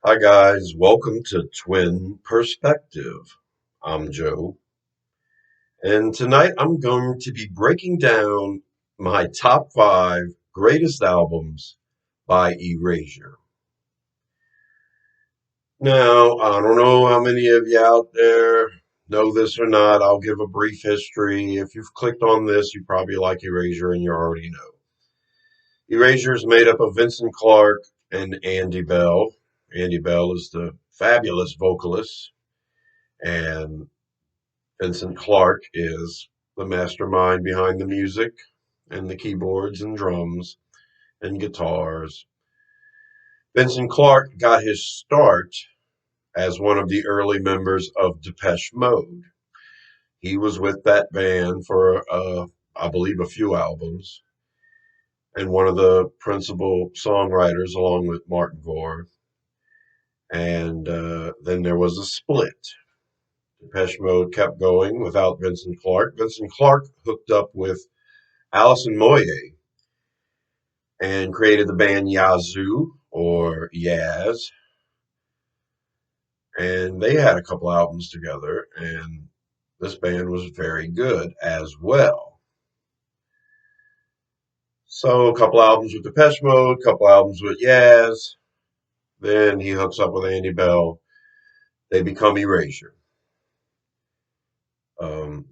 Hi guys, welcome to Twin Perspective. I'm Joe, and tonight I'm going to be breaking down my top five greatest albums by Erasure. Now, I don't know how many of you out there know this or not. I'll give a brief history. If you've clicked on this, you probably like Erasure and you already know. Erasure is made up of Vincent Clarke and Andy Bell. Andy Bell is the fabulous vocalist, and Vincent Clarke is the mastermind behind the music and the keyboards and drums and guitars. Vincent Clarke got his start as one of the early members of Depeche Mode. He was with that band for, I believe, a few albums, and one of the principal songwriters along with Martin Gore. And then there was a split. Depeche Mode kept going without Vincent Clarke. Vincent Clarke hooked up with Alison Moyet and created the band Yazoo or Yaz. And they had a couple albums together, and this band was very good as well. So a couple albums with Depeche Mode, a couple albums with Yaz. Then he hooks up with Andy Bell. They become Erasure. Um,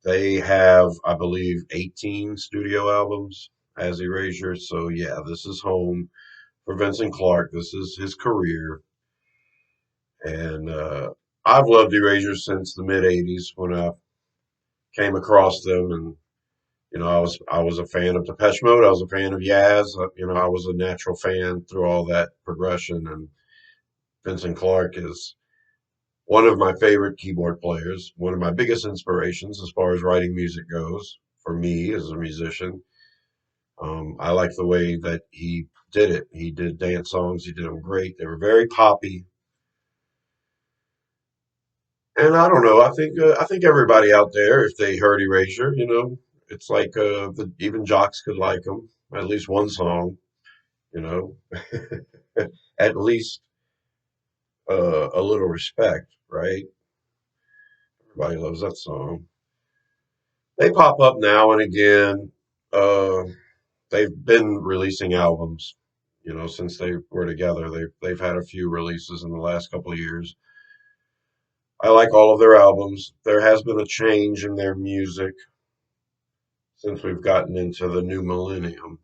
they have, I believe, 18 studio albums as Erasure. So yeah, this is home for Vincent Clarke. This is his career. And I've loved Erasure since the mid '80s when I came across them, and I was a fan of Depeche Mode. I was a fan of Yaz. I was a natural fan through all that progression. And Vincent Clarke is one of my favorite keyboard players, one of my biggest inspirations as far as writing music goes for me as a musician. I like the way that he did it. He did dance songs. He did them great. They were very poppy. And I don't know. I think everybody out there, if they heard Erasure, it's like even jocks could like them. At least one song, you know. At least a little respect, right? Everybody loves that song. They pop up now and again. Uh, they've been releasing albums, since they were together. They've had a few releases in the last couple of years. I like all of their albums. There has been a change in their music since we've gotten into the new millennium.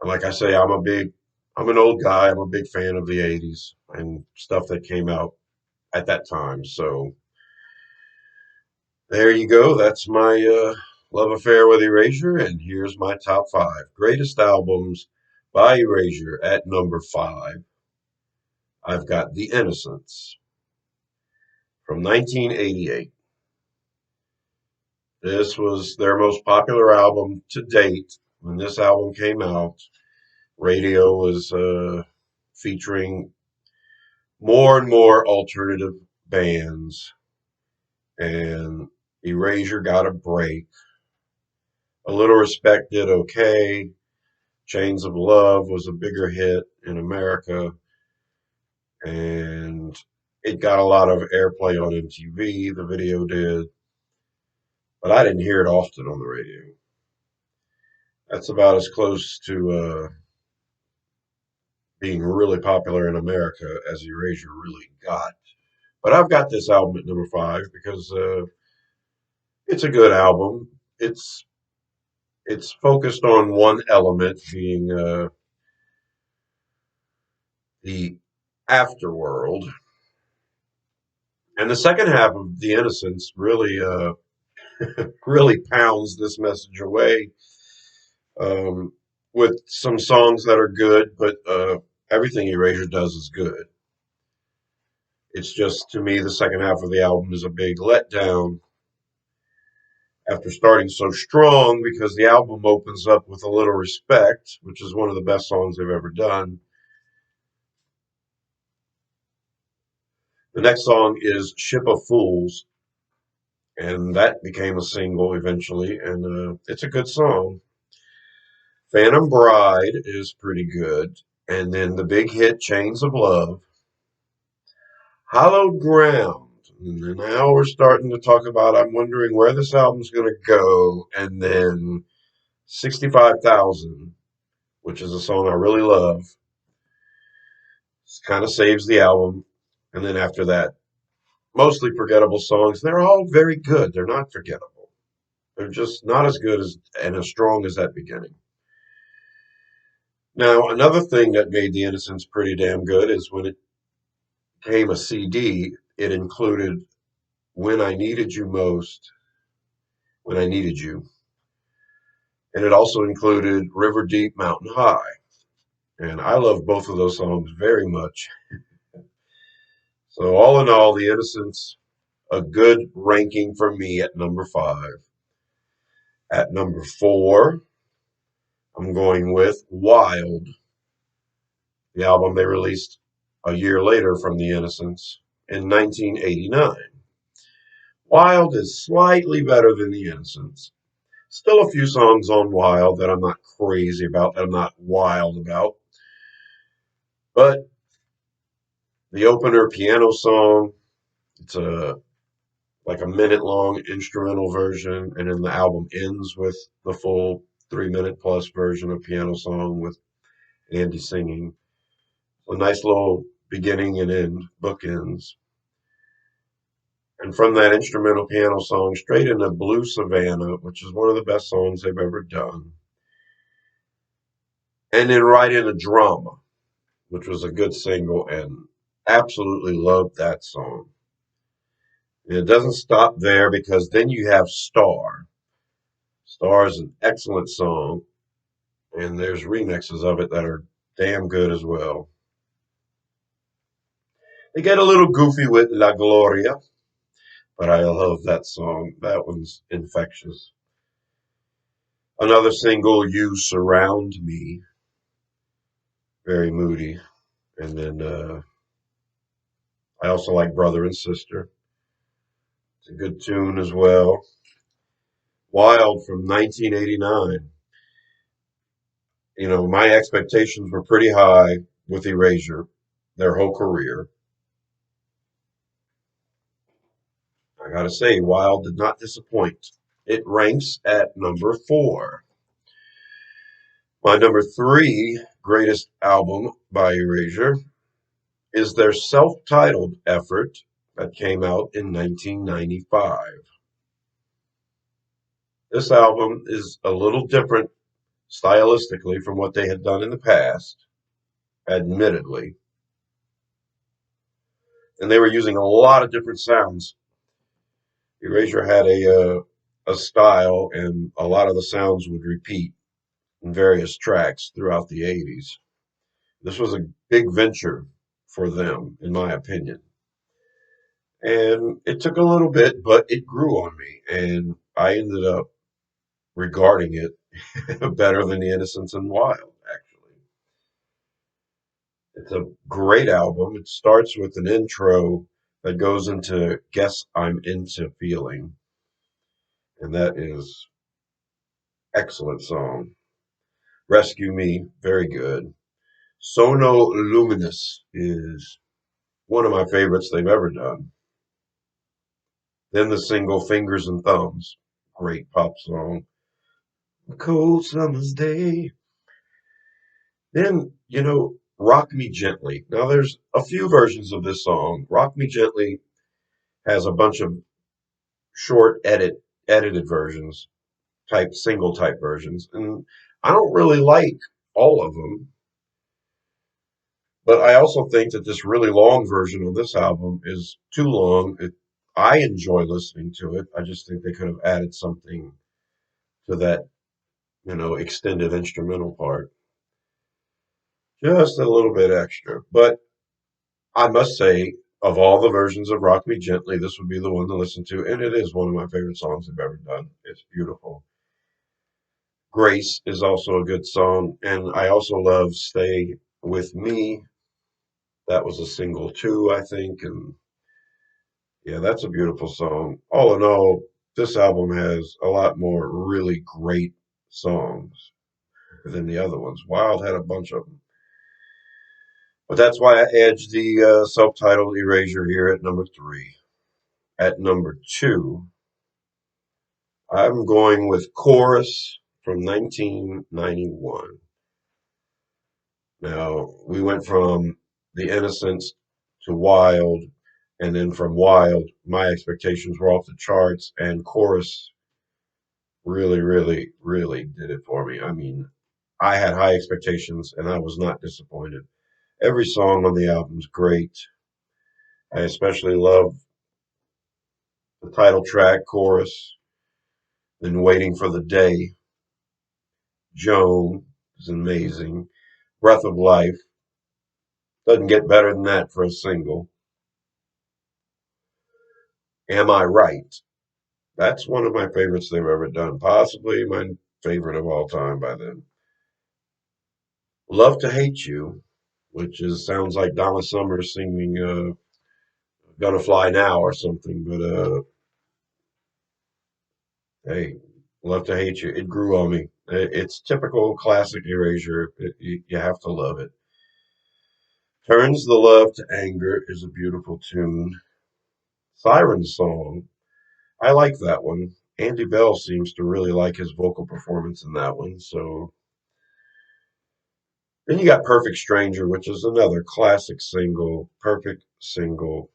And like I say, I'm an old guy. I'm a big fan of the '80s and stuff that came out at that time. So there you go. That's my love affair with Erasure. And here's my top five greatest albums by Erasure. At number five, I've got The Innocents from 1988. This was their most popular album to date. When this album came out, radio was featuring more and more alternative bands, and Erasure got a break. A Little Respect did okay. Chains of Love was a bigger hit in America, and it got a lot of airplay on MTV. The video did, but I didn't hear it often on the radio. That's about as close to being really popular in America as Erasure really got. But I've got this album at number five because it's a good album. It's focused on one element, being the afterworld, and the second half of The Innocents really pounds this message away, um, with some songs that are good, but everything Erasure does is good. It's just, to me, the second half of the album is a big letdown after starting so strong, because the album opens up with A Little Respect, which is one of the best songs they've ever done. The next song is Ship of Fools, and that became a single eventually, and it's a good song. Phantom Bride is pretty good. And then the big hit, Chains of Love, Hallowed Ground. And then now we're starting to talk about, I'm wondering where this album's going to go. And then 65,000, which is a song I really love. Kind of saves the album. And then after that, mostly forgettable songs. They're all very good. They're not forgettable. They're just not as good as and as strong as that beginning. Now, another thing that made The Innocents pretty damn good is when it came a CD, it included When I Needed You Most, When I Needed You. And it also included River Deep, Mountain High. And I love both of those songs very much. So, all in all, The Innocents, a good ranking for me at number 5. At number 4, I'm going with Wild, the album they released a year later from The Innocents in 1989. Wild is slightly better than The Innocents. Still a few songs on Wild that I'm not crazy about, that I'm not wild about. But the opener piano song, it's like a minute long instrumental version, and then the album ends with the full 3 minute plus version of piano song with Andy singing. A nice little beginning and end, bookends. And from that instrumental piano song, straight into Blue Savannah, which is one of the best songs they've ever done. And then right into Drama, which was a good single, and absolutely loved that song. And it doesn't stop there because then you have Star. Star is an excellent song, and there's remixes of it that are damn good as well. They get a little goofy with La Gloria, but I love that song. That one's infectious. Another single, You Surround Me, very moody. And then I also like Brother and Sister. It's a good tune as well. Wild from 1989. You know, my expectations were pretty high with Erasure, their whole career. I gotta say, Wild did not disappoint. It ranks at number 4. My number 3 greatest album by Erasure is their self-titled effort that came out in 1995. This album is a little different stylistically from what they had done in the past, admittedly. And they were using a lot of different sounds. Erasure had a style, and a lot of the sounds would repeat in various tracks throughout the 80s. This was a big venture for them, in my opinion. And it took a little bit, but it grew on me, and I ended up regarding it better than The Innocents and Wild, actually. It's a great album. It starts with an intro that goes into Guess I'm Into Feeling, and that is excellent song. Rescue Me, very good. Sono Luminous is one of my favorites they've ever done. Then the single Fingers and Thumbs, great pop song. A cold summer's day. Then, Rock Me Gently. Now, there's a few versions of this song. Rock Me Gently has a bunch of short edited versions, single type versions, and I don't really like all of them. But I also think that this really long version of this album is too long. I enjoy listening to it. I just think they could have added something to that, extended instrumental part. Just a little bit extra. But I must say, of all the versions of Rock Me Gently, this would be the one to listen to. And it is one of my favorite songs they've ever done. It's beautiful. Grace is also a good song. And I also love Stay With Me. That was a single too, I think. And yeah, that's a beautiful song. All in all, this album has a lot more really great songs than the other ones. Wild had a bunch of them. But that's why I edged the self-titled Erasure here at number three. At number two, I'm going with Chorus from 1991. Now, we went from The Innocents to Wild, and then from Wild, my expectations were off the charts, and Chorus really, really, really did it for me. I mean, I had high expectations, and I was not disappointed. Every song on the album's great. I especially love the title track, Chorus, then Waiting for the Day. Joan is amazing. Breath of Life doesn't get better than that for a single. Am I Right? That's one of my favorites they've ever done. Possibly my favorite of all time by them. Love to Hate You, which is sounds like Donna Summer singing Gonna Fly Now or something, but hey, Love to Hate You. It grew on me. It's typical classic Erasure. You have to love it. Turns the Love to Anger is a beautiful tune. Siren Song. I like that one. Andy Bell seems to really like his vocal performance in that one. So then you got Perfect Stranger, which is another classic single. Perfect single.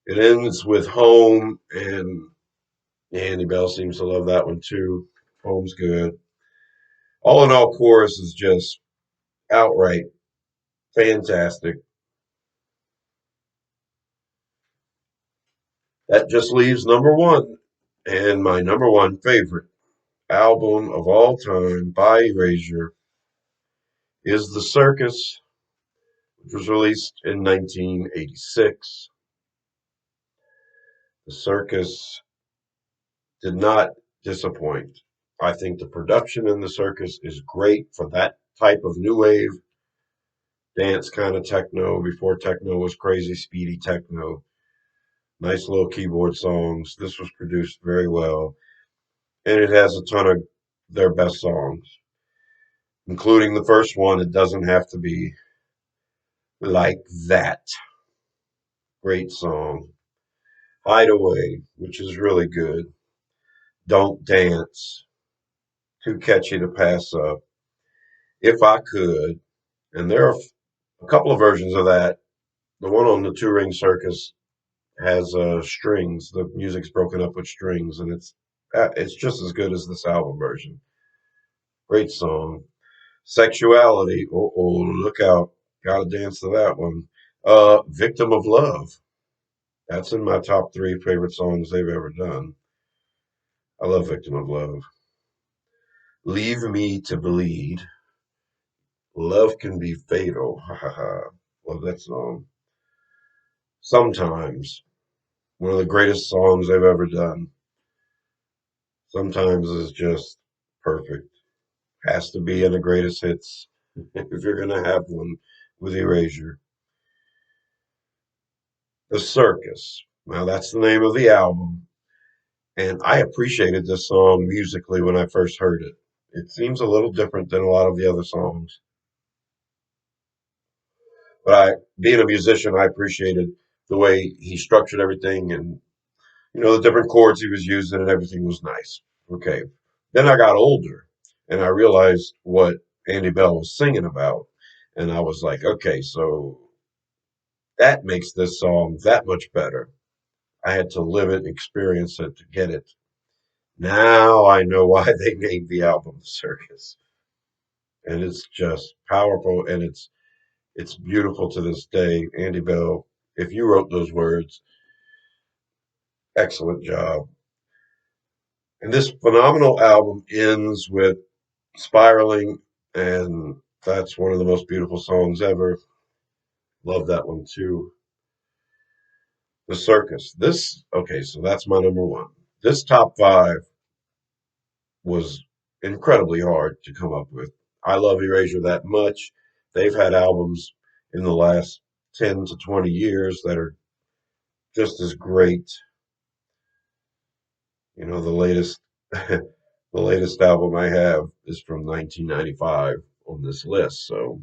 It ends with Home, and Andy Bell seems to love that one too. Home's good. All in all, chorus is just outright fantastic. That just leaves number one. And my number one favorite album of all time by Erasure is The Circus, which was released in 1986. The Circus did not disappoint. I think the production in The Circus is great for that type of new wave dance kind of techno before techno was crazy speedy techno. Nice little keyboard songs. This was produced very well, and it has a ton of their best songs, including the first one. It doesn't have to be like that. Great song. Hideaway, which is really good. Don't Dance, too catchy to pass up. If I Could, and there are a couple of versions of that. The one on the Two Ring Circus has strings. The music's broken up with strings, and it's just as good as this album version. Great song. Sexuality. Oh, look out! Gotta dance to that one. Victim of Love. That's in my top three favorite songs they've ever done. I love Victim of Love. Leave Me to Bleed. Love Can Be Fatal. Ha ha ha. Love that song. Sometimes. One of the greatest songs they've ever done. Sometimes is just perfect. Has to be in the greatest hits if you're going to have one with Erasure. The Circus. Now, that's the name of the album. And I appreciated this song musically when I first heard it. It seems a little different than a lot of the other songs. But being a musician, I appreciated the way he structured everything and, the different chords he was using and everything was nice. Okay. Then I got older and I realized what Andy Bell was singing about. And I was like, okay, so that makes this song that much better. I had to live it, experience it to get it. Now I know why they named the album Circus. And it's just powerful and it's beautiful to this day. Andy Bell, if you wrote those words, excellent job. And this phenomenal album ends with Spiraling, and that's one of the most beautiful songs ever. Love that one too. The Circus. Okay, so that's my number one. This top five was incredibly hard to come up with. I love Erasure that much. They've had albums in the last 10 to 20 years that are just as great. The latest the latest album I have is from 1995 on this list. So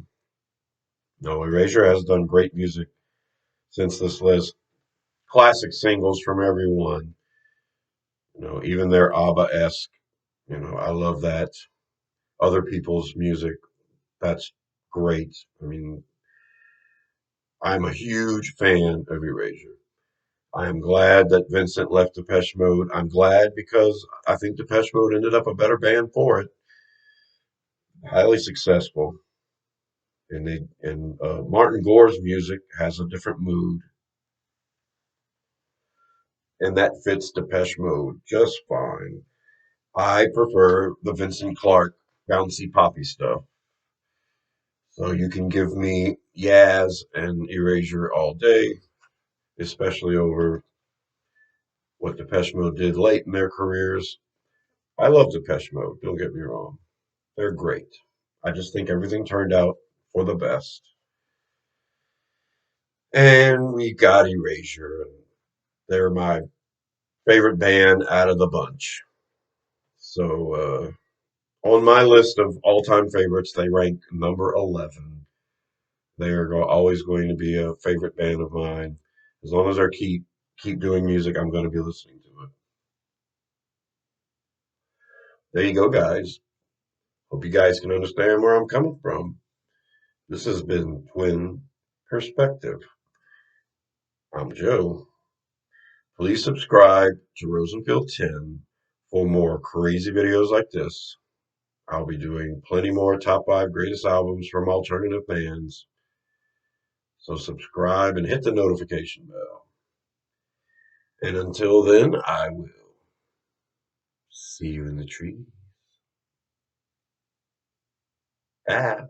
No, Erasure has done great music since this list. Classic singles from everyone. Even their ABBA-esque. I love that. Other people's music, that's great. I mean, I'm a huge fan of Erasure. I am glad that Vincent left Depeche Mode. I'm glad because I think Depeche Mode ended up a better band for it. Highly successful. And Martin Gore's music has a different mood, and that fits Depeche Mode just fine. I prefer the Vincent Clark bouncy poppy stuff. So you can give me Yaz and Erasure all day, especially over what Depeche Mode did late in their careers. I love Depeche Mode, don't get me wrong. They're great. I just think everything turned out for the best. And we got Erasure. They're my favorite band out of the bunch. So on my list of all-time favorites, they rank number 11. They are always going to be a favorite band of mine. As long as I keep doing music, I'm going to be listening to it. There you go, guys. Hope you guys can understand where I'm coming from. This has been Twin Perspective. I'm Joe. Please subscribe to Rosenfield 10 for more crazy videos like this. I'll be doing plenty more top 5 greatest albums from alternative bands. So subscribe and hit the notification bell. And until then, I will see you in the tree. Ah.